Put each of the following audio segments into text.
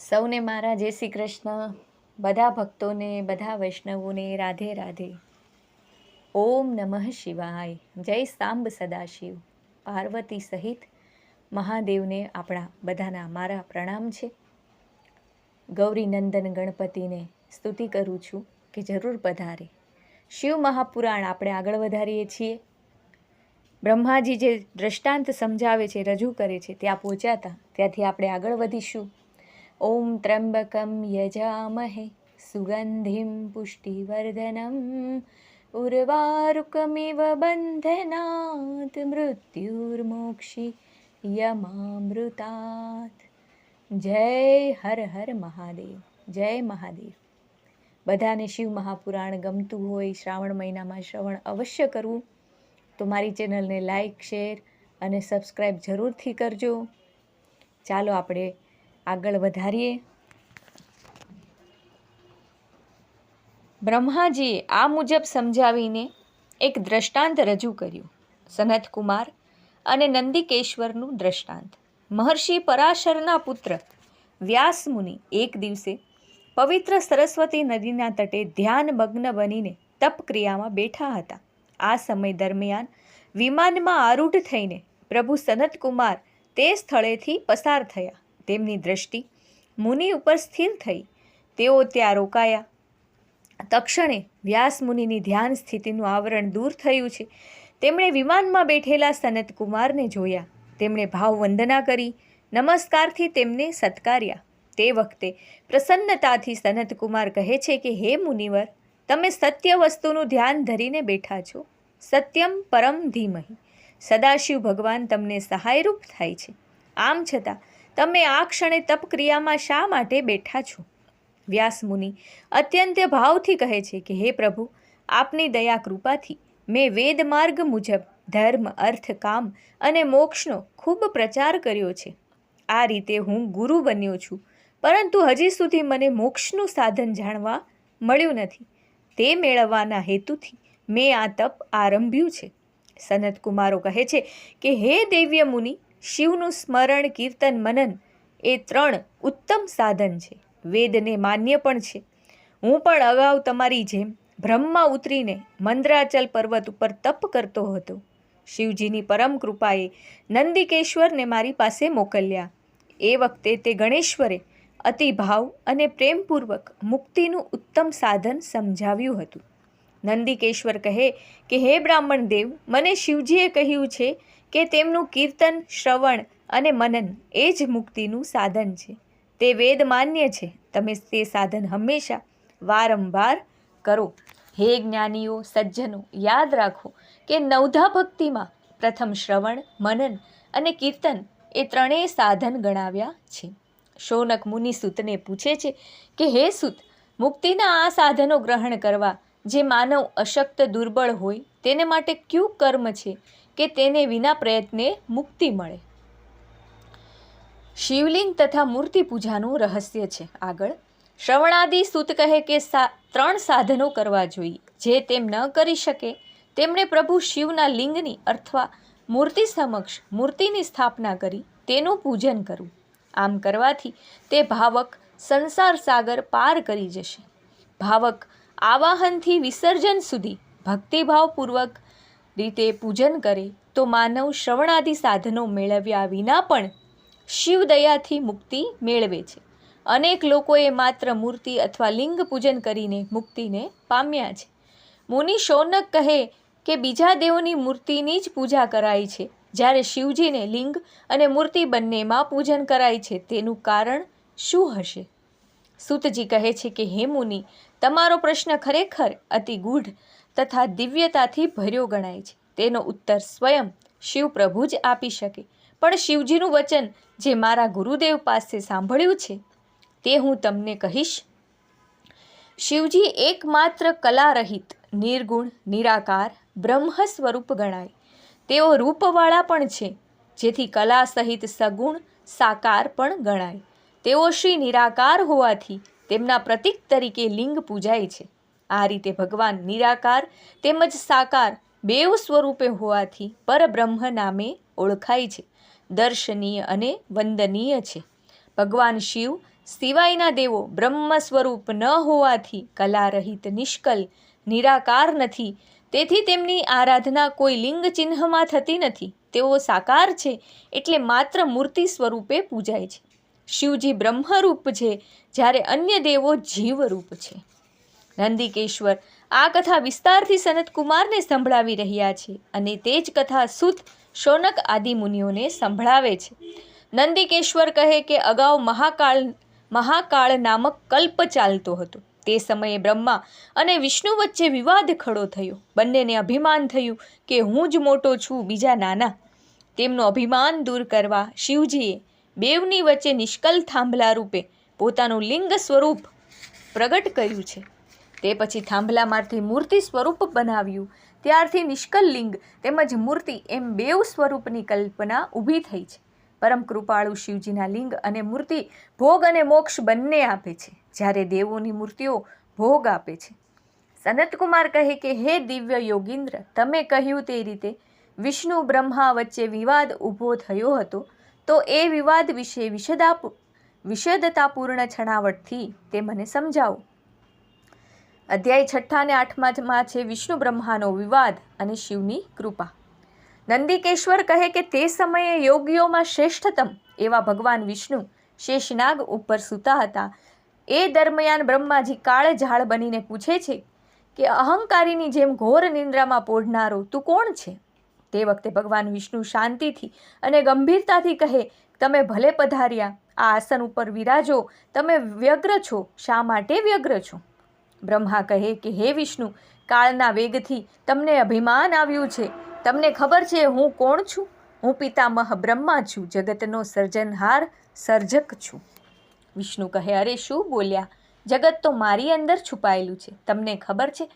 સૌને મારા જય શ્રી કૃષ્ણ. બધા ભક્તોને, બધા વૈષ્ણવોને રાધે રાધે. ઓમ નમઃ શિવાય. જય સાંબ સદાશિવ. પાર્વતી સહિત મહાદેવને આપણા બધાના મારા પ્રણામ છે. ગૌરીનંદન ગણપતિને સ્તુતિ કરું છું કે જરૂર પધારે. શિવ મહાપુરાણ આપણે આગળ વધારીએ છીએ. બ્રહ્માજી જે દ્રષ્ટાંત સમજાવે છે, રજૂ કરે છે, ત્યાં પહોંચ્યા ત્યાંથી આપણે આગળ વધીશું. ઓમ ત્ર્યંબકમ યજામહે સુગંધિમ પુષ્ટિવર્ધનમ ઉર્વારુકમિવ બંધનાત મૃત્યુર્મોક્ષી યમામૃતાત. જય હર હર મહાદેવ. જય મહાદેવ. બધાને શિવ મહાપુરાણ ગમતું હોય, શ્રાવણ મહિનામાં શ્રવણ અવશ્ય કરવું. તો મારી ચેનલને લાઈક, શેર અને સબસ્ક્રાઈબ જરૂરથી કરજો. ચાલો આપણે આગળ વધારીએ. બ્રહ્માજીએ આ મુજબ સમજાવીને એક દ્રષ્ટાંત રજૂ કર્યું. સનતકુમાર અને નંદિકેશ્વરનું દ્રષ્ટાંત. મહર્ષિ પરાશરના પુત્ર વ્યાસ મુનિ એક દિવસે પવિત્ર સરસ્વતી નદીના તટે ધ્યાનમગ્ન બનીને તપક્રિયામાં બેઠા હતા. આ સમય દરમિયાન વિમાનમાં આરૂઢ થઈને પ્રભુ સનતકુમાર તે સ્થળેથી પસાર થયા. તેમની દ્રષ્ટિ મુનિ ઉપર સ્થિર થઈ. તેઓ ત્યાં રોકાયા. તક્ષણે વ્યાસ મુનિની ધ્યાન સ્થિતિનું આવરણ દૂર થયું છે. તેમણે વિમાનમાં બેઠેલા સનતકુમારને જોયા. તેમણે ભાવવંદના કરી, નમસ્કારથી તેમને સત્કાર્યા. તે વખતે પ્રસન્નતાથી સનતકુમાર કહે છે કે હે મુનિવર, તમે સત્ય વસ્તુનું ધ્યાન ધરીને બેઠા છો. સત્યમ પરમ ધીમહિ. સદાશિવ ભગવાન તમને સહાયરૂપ થાય છે. આમ છતાં તમે આ ક્ષણે તપક્રિયામાં શા માટે બેઠા છો? વ્યાસ મુનિ અત્યંત ભાવથી કહે છે કે હે પ્રભુ, આપની દયા કૃપાથી મેં વેદ માર્ગ મુજબ ધર્મ, અર્થ, કામ અને મોક્ષનો ખૂબ પ્રચાર કર્યો છે. આ રીતે હું ગુરુ બન્યો છું, પરંતુ હજી સુધી મને મોક્ષનું સાધન જાણવા મળ્યું નથી. તે મેળવવાના હેતુથી મેં આ તપ આરંભ્યું છે. સનતકુમારો કહે છે કે હે દૈવ્ય મુનિ, શિવનું સ્મરણ, કીર્તન, મનન એ 3 ઉત્તમ સાધન છે. વેદને માન્ય પણ છે. હું પણ અગાઉ તમારી જેમ બ્રહ્મમાં ઉતરીને મંદરાચલ પર્વત ઉપર તપ કરતો હતો. શિવજીની પરમ કૃપાએ નંદિકેશ્વરને મારી પાસે મોકલ્યા. એ વખતે તે ગણેશ્વરે અતિભાવ અને પ્રેમપૂર્વક મુક્તિનું ઉત્તમ સાધન સમજાવ્યું હતું. નંદિકેશ્વર કહે કે હે બ્રાહ્મણ દેવ, મને શિવજીએ કહ્યું છે કે તેમનું કીર્તન, શ્રવણ અને મનન એ જ મુક્તિનું સાધન છે. તે વેદ માન્ય છે. તમે તે સાધન હંમેશા વારંવાર કરો. હે જ્ઞાનીઓ, સજ્જનો, યાદ રાખો કે નવધા ભક્તિમાં પ્રથમ શ્રવણ, મનન અને કીર્તન એ 3 સાધન ગણાવ્યા છે. શૌનક મુનિ સૂતને પૂછે છે કે હે સૂત, મુક્તિના આ સાધનો ગ્રહણ કરવા જે માનવ અશક્ત, દુર્બળ હોય તેને માટે કયું કર્મ છે કે તેને વિના પ્રયત્ને મુક્તિ મળે? શિવલિંગ તથા મૂર્તિ પૂજાનું રહસ્ય છે. આગળ શ્રવણાદિ સૂત કહે કે 3 સાધનો કરવા જોઈએ. જે તેમ ન કરી શકે તેમણે પ્રભુ શિવના લિંગની અથવા મૂર્તિ સમક્ષ મૂર્તિની સ્થાપના કરી તેનું પૂજન કરવું. આમ કરવાથી તે ભાવક સંસાર સાગર પાર કરી જશે. ભાવક આવાહનથી વિસર્જન સુધી ભક્તિભાવપૂર્વક રીતે પૂજન કરે તો માનવ શ્રવણાદિ સાધનો મેળવ્યા વિના પણ શિવદયાથી મુક્તિ મેળવે છે. અનેક લોકોએ માત્ર મૂર્તિ અથવા લિંગ પૂજન કરીને મુક્તિને પામ્યા છે. મુનિ શૌનક કહે કે બીજા દેવોની મૂર્તિની જ પૂજા કરાય છે, જ્યારે શિવજીને લિંગ અને મૂર્તિ બંનેમાં પૂજન કરાય છે. તેનું કારણ શું હશે? સૂતજી કહે છે કે હે મુનિ, તમારો પ્રશ્ન ખરેખર અતિ ગૂઢ તથા દિવ્યતાથી ભર્યો ગણાય છે. તેનો ઉત્તર સ્વયં શિવ પ્રભુ જ આપી શકે. પણ શિવજીનું વચન જે મારા ગુરુદેવ પાસે સાંભળ્યું છે તે હું તમને કહીશ. શિવજી એકમાત્ર કલારહિત, નિર્ગુણ, નિરાકાર બ્રહ્મ સ્વરૂપ ગણાય. તેઓ રૂપવાળા પણ છે, જેથી કલા સહિત સગુણ, સાકાર પણ ગણાય. તેઓ શ્રી નિરાકાર હોવાથી તેમના પ્રતીક તરીકે લિંગ પૂજાય છે. આ રીતે ભગવાન નિરાકાર તેમજ સાકાર બેઉ સ્વરૂપે હોવાથી પરબ્રહ્મ નામે ઓળખાય છે. દર્શનીય અને વંદનીય છે. ભગવાન શિવ સિવાયના દેવો બ્રહ્મ સ્વરૂપ ન હોવાથી કલારહિત નિષ્કલ નિરાકાર નથી. તેથી તેમની આરાધના કોઈ લિંગ ચિહ્નમાં થતી નથી. તેઓ સાકાર છે એટલે માત્ર મૂર્તિ સ્વરૂપે પૂજાય છે. શિવજી બ્રહ્મરૂપ છે, જ્યારે અન્ય દેવો જીવરૂપ છે. નંદિકેશ્વર આ કથા વિસ્તારથી સનતકુમારને સંભળાવી રહ્યા છે અને તે જ કથા સૂત, શૌનક આદિ મુનિઓને સંભળાવે છે. નંદિકેશ્વર કહે કે અગાઉ મહાકાળ નામક કલ્પ ચાલતો હતો. તે સમયે બ્રહ્મા અને વિષ્ણુ વચ્ચે વિવાદ ખડો થયો. બંનેને અભિમાન થયું કે હું જ મોટો છું, બીજા નાના. તેમનું અભિમાન દૂર કરવા શિવજીએ બેવની વચ્ચે નિષ્કલ થાંભલા રૂપે પોતાનું લિંગ સ્વરૂપ પ્રગટ કર્યું છે. તે પછી થાંભલામાંથી મૂર્તિ સ્વરૂપ બનાવ્યું. ત્યારથી નિષ્કલ લિંગ તેમજ મૂર્તિ એમ બેવ સ્વરૂપની કલ્પના ઊભી થઈ છે. પરમ કૃપાળુ શિવજીના લિંગ અને મૂર્તિ ભોગ અને મોક્ષ બંને આપે છે, જ્યારે દેવોની મૂર્તિઓ ભોગ આપે છે. સનતકુમાર કહે કે હે દિવ્ય યોગીન્દ્ર, તમે કહ્યું તે રીતે વિષ્ણુ બ્રહ્મા વચ્ચે વિવાદ ઊભો થયો હતો, તો એ વિવાદ વિશે વિશદતાપૂર્ણ છણાવટથી તે મને સમજાવો. અધ્યાય 6 અને 8માં છે વિષ્ણુ બ્રહ્માનો વિવાદ અને શિવની કૃપા. નંદિકેશ્વર કહે કે તે સમયે યોગીઓમાં શ્રેષ્ઠતમ એવા ભગવાન વિષ્ણુ શેષનાગ ઉપર સૂતા હતા. એ દરમિયાન બ્રહ્માજી કાળ ઝાળ બનીને પૂછે છે કે અહંકારીની જેમ ઘોર નિંદ્રામાં પોઢનારો તું કોણ છે? તે વખતે ભગવાન વિષ્ણુ શાંતિથી અને ગંભીરતાથી કહે, તમે ભલે પધાર્યા, આ આસન ઉપર વિરાજો. તમે વ્યગ્ર છો, શા માટે વ્યગ્ર છો? બ્રહ્મા કહે કે હે વિષ્ણુ, કાળના વેગથી તમને અભિમાન આવ્યું છે. તમને ખબર છે હું કોણ છું? હું પિતામહ બ્રહ્મા છું, જગતનો સર્જનહાર, સર્જક છું. વિષ્ણુ કહે, અરે શું બોલ્યા? જગત તો મારી અંદર છુપાયેલું છે. તમને ખબર છે,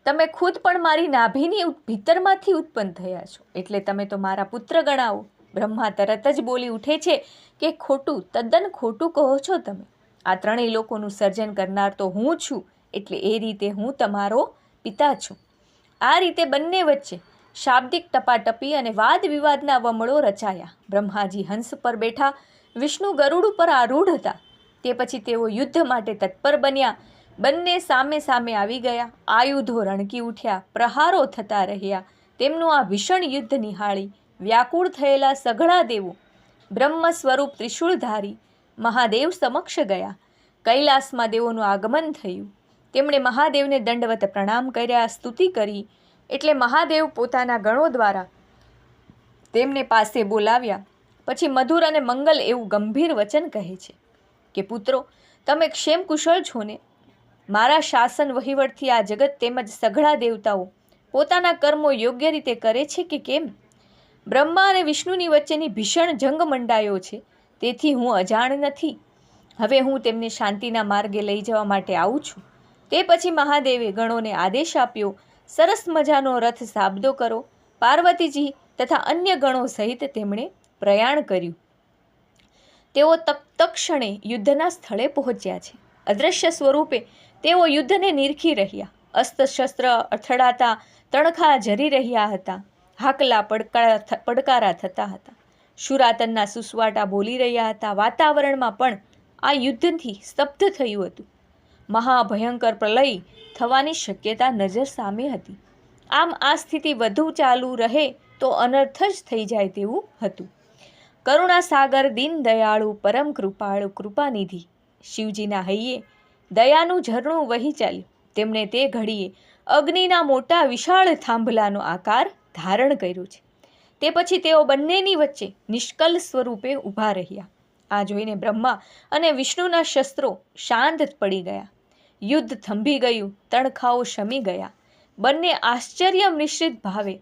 તમે ખુદ પણ મારી નાભીની ભીતરમાંથી ઉત્પન્ન થયા છો, એટલે તમે તો મારા પુત્ર ગણાવો. બ્રહ્મા તરત જ બોલી ઉઠે છે કે ખોટું, તદ્દન ખોટું કહો છો તમે. આ ત્રણેય લોકોનું સર્જન કરનાર તો હું છું, એટલે એ રીતે હું તમારો પિતા છું. આ રીતે બંને વચ્ચે શાબ્દિક ટપાટપી અને વાદ વિવાદના વમળો રચાયા. બ્રહ્માજી હંસ પર બેઠા, વિષ્ણુ ગરુડ ઉપર આરૂઢ હતા. તે પછી તેઓ યુદ્ધ માટે તત્પર બન્યા. બંને સામે સામે આવી ગયા. આયુધો રણકી ઉઠ્યા, પ્રહારો થતા રહ્યા. તેમનું આ ભીષણ યુદ્ધ નિહાળી વ્યાકુળ થયેલા સઘળા દેવો બ્રહ્મ સ્વરૂપ ત્રિશૂળધારી મહાદેવ સમક્ષ ગયા. કૈલાસમાં દેવોનું આગમન થયું. તેમણે મહાદેવને દંડવત પ્રણામ કર્યા, સ્તુતિ કરી. એટલે મહાદેવ પોતાના ગણો દ્વારા તેમને પાસે બોલાવ્યા. પછી મધુર અને મંગલ એવું ગંભીર વચન કહે છે કે પુત્રો, તમે ક્ષેમ કુશળ છો ને? મારા શાસન વહીવટથી આ જગત તેમજ સઘળા દેવતાઓ પોતાના કર્મો યોગ્ય રીતે કરે છે કે કેમ? બ્રહ્મા અને વિષ્ણુની વચ્ચેની ભીષણ જંગ મંડાયો છે, તેથી હું અજાણ નથી. હવે હું તેમને શાંતિના માર્ગે લઈ જવા માટે આવું છું. તે પછી મહાદેવે ગણોને આદેશ આપ્યો, સરસ મજાનો રથ સાબદો કરો. પાર્વતીજી તથા અન્ય ગણો સહિત તેમણે પ્રયાણ કર્યું. તેઓ તત્ક્ષણે યુદ્ધના સ્થળે પહોંચ્યા છે. અદૃશ્ય સ્વરૂપે તેઓ યુદ્ધને નિરખી રહ્યા. અસ્ત્ર-શસ્ત્ર અથડાતા તણખા ઝરી રહ્યા હતા. હાકલા પડકારા થતા હતા. શુરાતનના સુસવાટા બોલી રહ્યા હતા. વાતાવરણમાં પણ આ યુદ્ધથી સ્તબ્ધ થયું હતું. મહાભયંકર પ્રલય થવાની શક્યતા નજર સામે હતી. આમ આ સ્થિતિ વધુ ચાલુ રહે તો અનર્થ જ થઈ જાય તેવું હતું. કરુણાસાગર, દીન દયાળુ, પરમ કૃપાળુ, કૃપાનિધિ શિવજીના હૈયે દયાનું ઝરણું વહી ચાલ્યું. તેમણે તે ઘડીએ અગ્નિના મોટા વિશાળ થાંભલાનો આકાર ધારણ કર્યો છે. તે પછી તેઓ બંનેની વચ્ચે નિષ્કલ સ્વરૂપે ઊભા રહ્યા. આ જોઈને બ્રહ્મા અને વિષ્ણુના શસ્ત્રો શાંત પડી ગયા. યુદ્ધ થંભી ગયું. તણખાઓ શમી ગયા. બંને આશ્ચર્ય મિશ્રિત ભાવે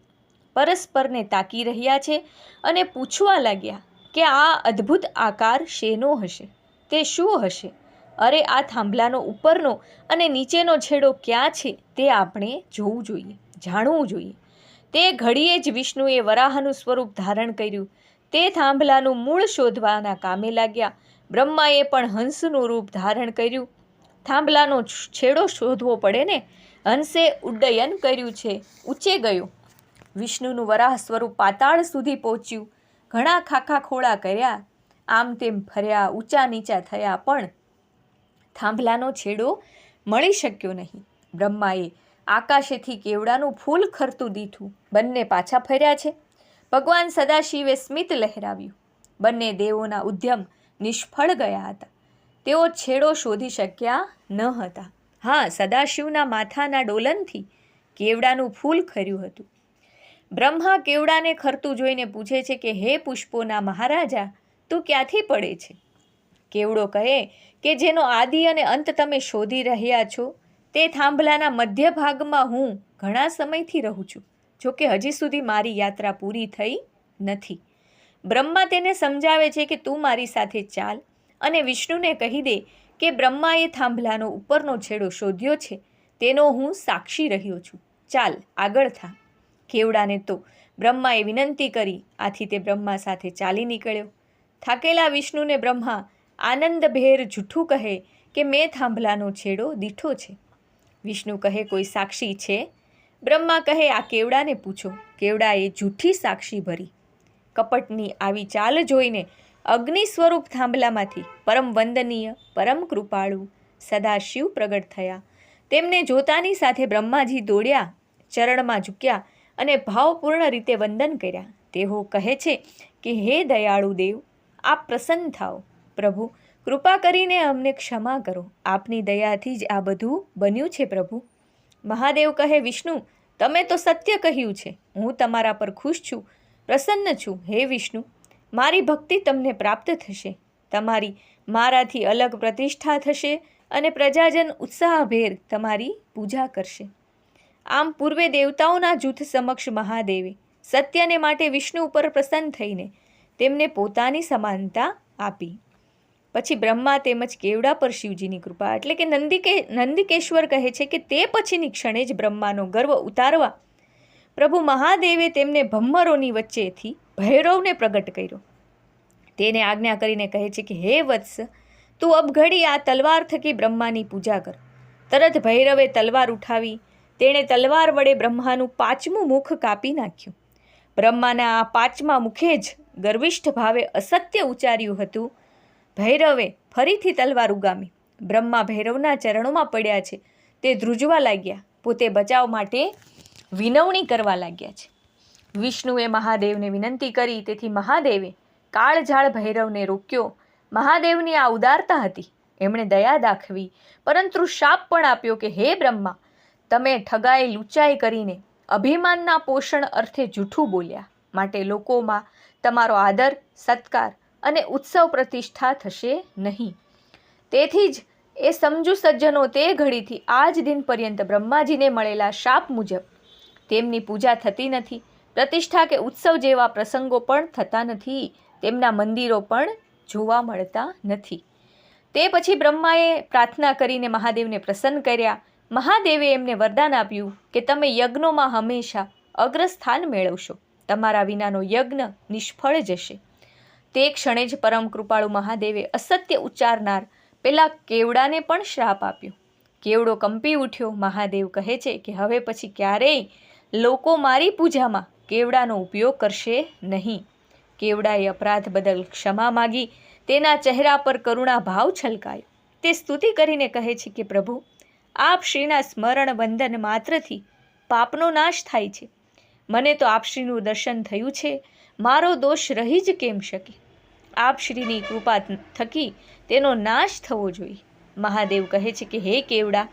પરસ્પરને તાકી રહ્યા છે અને પૂછવા લાગ્યા કે આ અદ્ભુત આકાર શેનો હશે? તે શું હશે? અરે આ થાંભલાનો ઉપરનો અને નીચેનો છેડો ક્યાં છે તે આપણે જોવું જોઈએ, જાણવું જોઈએ. તે ઘડીએ જ વિષ્ણુએ વરાહનું સ્વરૂપ ધારણ કર્યું. તે થાંભલાનું મૂળ શોધવાના કામે લાગ્યા. બ્રહ્માએ પણ હંસનું રૂપ ધારણ કર્યું. થાંભલાનો છેડો શોધવો પડે ને. હંસે ઉડ્ડયન કર્યું છે, ઊંચે ગયો. વિષ્ણુનું વરાહ સ્વરૂપ પાતાળ સુધી પહોંચ્યું. ઘણા ખાખા ખોળા કર્યા, આમ તેમ ફર્યા, ઊંચા નીચા થયા, પણ થાંભલાનો છેડો મળી શક્યો નહીં. બ્રહ્માએ આકાશેથી કેવડાનું ફૂલ ખરતું દીઠું. બંને પાછા ફર્યા છે. ભગવાન સદાશિવે સ્મિત લહેરાવ્યું. બંને દેવોના ઉદ્યમ નિષ્ફળ ગયા હતા. તેઓ છેડો શોધી શક્યા ન હતા. હા, સદાશિવના માથાના ડોલનથી કેવડાનું ફૂલ ખર્યું હતું. બ્રહ્મા કેવડાને ખરતું જોઈને પૂછે છે કે હે પુષ્પોના મહારાજા, તું ક્યાંથી પડે છે? કેવડો કહે કે જેનો આદિ અને અંત તમે શોધી રહ્યા છો તે થાંભલાના મધ્ય ભાગમાં હું ઘણા સમયથી રહું છું. જોકે હજી સુધી મારી યાત્રા પૂરી થઈ નથી. બ્રહ્મા તેને સમજાવે છે કે તું મારી સાથે ચાલ અને વિષ્ણુને કહી દે કે બ્રહ્માએ થાંભલાનો ઉપરનો છેડો શોધ્યો છે, તેનો હું સાક્ષી રહ્યો છું. ચાલ આગળ થા. કેવડાને તો બ્રહ્માએ વિનંતી કરી, આથી તે બ્રહ્મા સાથે ચાલી નીકળ્યો. થાકેલા વિષ્ણુને બ્રહ્મા આનંદભેર જૂઠું કહે કે મેં થાંભલાનો છેડો દીઠો છે. વિષ્ણુ કહે કોઈ સાક્ષી છે? બ્રહ્મા કહે આ કેવડાને પૂછો. કેવડાએ જૂઠી સાક્ષી ભરી. કપટની આવી ચાલ જોઈને અગ્નિ સ્વરૂપ થાંભલામાંથી પરમ વંદનીય, પરમ કૃપાળુ સદાશિવ પ્રગટ થયા. તેમને જોતાની સાથે બ્રહ્માજી દોડ્યા, ચરણમાં ઝૂક્યા અને ભાવપૂર્ણ રીતે વંદન કર્યા. તેઓ કહે છે કે હે દયાળુ દેવ, આપ પ્રસન્ન થાઓ. પ્રભુ, કૃપા કરીને અમને ક્ષમા કરો. આપની દયાથી જ આ બધું બન્યું છે પ્રભુ. મહાદેવ કહે વિષ્ણુ, તમે તો સત્ય કહ્યું છે. હું તમારા પર ખુશ છું, પ્રસન્ન છું. હે વિષ્ણુ, મારી ભક્તિ તમને પ્રાપ્ત થશે. તમારી મારાથી અલગ પ્રતિષ્ઠા થશે અને પ્રજાજન ઉત્સાહભેર તમારી પૂજા કરશે. આમ પૂર્વે દેવતાઓના જૂથ સમક્ષ મહાદેવે સત્યને માટે વિષ્ણુ ઉપર પ્રસન્ન થઈને તેમને પોતાની સમાનતા આપી. પછી બ્રહ્મા તેમજ કેવડા પર શિવજીની કૃપા એટલે કે નંદિકેશ્વર કહે છે કે તે પછીની ક્ષણે જ બ્રહ્માનો ગર્વ ઉતારવા પ્રભુ મહાદેવે તેમને ભમ્મરોની વચ્ચેથી ભૈરવને પ્રગટ કર્યો. તેને આજ્ઞા કરીને કહે છે કે હે વત્સ, તું અબઘડી આ તલવાર થકી બ્રહ્માની પૂજા કર. તરત ભૈરવે તલવાર ઉઠાવી. તેણે તલવાર વડે બ્રહ્માનું 5મું મુખ કાપી નાખ્યું. બ્રહ્માના આ 5મા મુખે જ ગર્વિષ્ઠ ભાવે અસત્ય ઉચ્ચાર્યું હતું. ભૈરવે ફરીથી તલવાર ઉગામી. બ્રહ્મા ભૈરવના ચરણોમાં પડ્યા છે. તે ધ્રુજવા લાગ્યા, પોતે બચાવ માટે વિનવણી કરવા લાગ્યા છે. વિષ્ણુએ મહાદેવને વિનંતી કરી, તેથી મહાદેવે કાળઝાળ ભૈરવને રોક્યો. મહાદેવની આ ઉદારતા હતી. એમણે દયા દાખવી, પરંતુ શાપ પણ આપ્યો કે હે બ્રહ્મા, તમે ઠગાઈ લૂંચાઈ કરીને અભિમાનના પોષણ અર્થે જૂઠું બોલ્યા, માટે લોકોમાં તમારો આદર, સત્કાર અને ઉત્સવ પ્રતિષ્ઠા થશે નહીં. તેથી જ એ સમજુ સજ્જનો તે ઘડીથી આજ દિન પર્યંત બ્રહ્માજીને મળેલા શાપ મુજબ તેમની પૂજા થતી નથી. પ્રતિષ્ઠા કે ઉત્સવ જેવા પ્રસંગો પણ થતા નથી. તેમના મંદિરો પણ જોવા મળતા નથી. તે પછી બ્રહ્માએ પ્રાર્થના કરીને મહાદેવને પ્રસન્ન કર્યા. મહાદેવે એમને વરદાન આપ્યું કે તમે યજ્ઞોમાં હંમેશા અગ્રસ્થાન મેળવશો. તમારા વિનાનો યજ્ઞ નિષ્ફળ જશે. તે ક્ષણે જ પરમ કૃપાળુ મહાદેવે અસત્ય ઉચ્ચારનાર પેલા કેવડાને પણ શ્રાપ આપ્યો. કેવડો કંપી ઉઠ્યો. મહાદેવ કહે છે કે હવે પછી ક્યારેય લોકો મારી પૂજામાં કેવડાનો ઉપયોગ કરશે નહીં. કેવડાએ અપરાધ બદલ ક્ષમા માગી. તેના ચહેરા પર કરુણા ભાવ છલકાયો. તે સ્તુતિ કરીને કહે છે કે પ્રભુ, આપ શ્રીના સ્મરણ વંદન માત્રથી પાપનો નાશ થાય છે. મને તો આપશ્રીનું દર્શન થયું છે, મારો દોષ રહી જ કેમ શકે? આપશ્રીની કૃપા થકી તેનો નાશ થવો જોઈએ. મહાદેવ કહે છે કે હે કેવડા,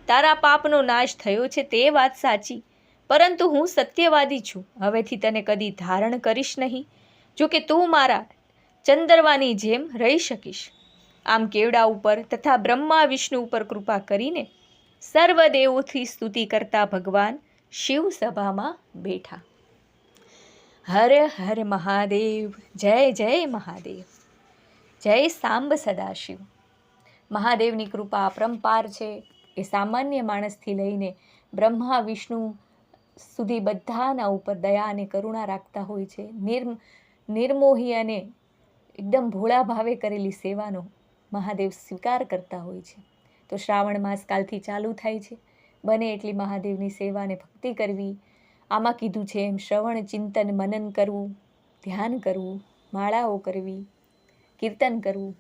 તારા પાપનો નાશ થયો છે તે વાત સાચી, પરંતુ હું સત્યવાદી છું. હવેથી તને કદી ધારણ કરીશ નહીં. જો કે તું મારા ચંદરવાની જેમ રહી શકીશ. આમ કેવડા ઉપર તથા બ્રહ્મા વિષ્ણુ ઉપર કૃપા કરીને સર્વદેવોથી સ્તુતિ કરતા ભગવાન શિવ સભામાં બેઠા. હર હર મહાદેવ, જય જય મહાદેવ, જય સાંબ સદાશિવ. મહાદેવની કૃપા અપરંપાર છે. એ સામાન્ય માણસથી લઈને બ્રહ્મા વિષ્ણુ સુધી બધાના ઉપર દયા અને કરુણા રાખતા હોય છે. નિર્મોહી અને એકદમ ભોળા ભાવે કરેલી સેવાનો મહાદેવ સ્વીકાર કરતા હોય છે. તો શ્રાવણ માસ કાલથી ચાલુ થાય છે. બને એટલી મહાદેવની સેવા અને ભક્તિ કરવી. આમાં કીધું છે એમ શ્રવણ, ચિંતન, મનન કરવું, ધ્યાન કરવું, માળાઓ કરવી, કીર્તન કરવું,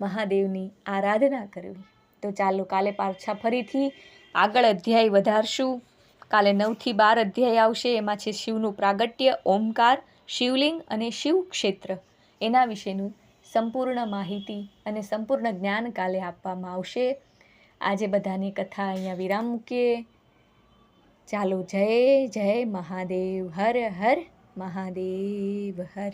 મહાદેવની આરાધના કરવી. તો ચાલો કાલે પાછા ફરીથી આગળ અધ્યાય વધારશું. કાલે 9 થી 12 અધ્યાય આવશે. એમાં છે શિવનું પ્રાગટ્ય, ઓમકાર, શિવલિંગ અને શિવ ક્ષેત્ર. એના વિશેનું સંપૂર્ણ માહિતી અને સંપૂર્ણ જ્ઞાન કાલે આપવામાં આવશે. આજે બધાની કથા અહીંયા વિરામ મૂકીએ. ચાલો, જય જય મહાદેવ. હર હર મહાદેવ. હર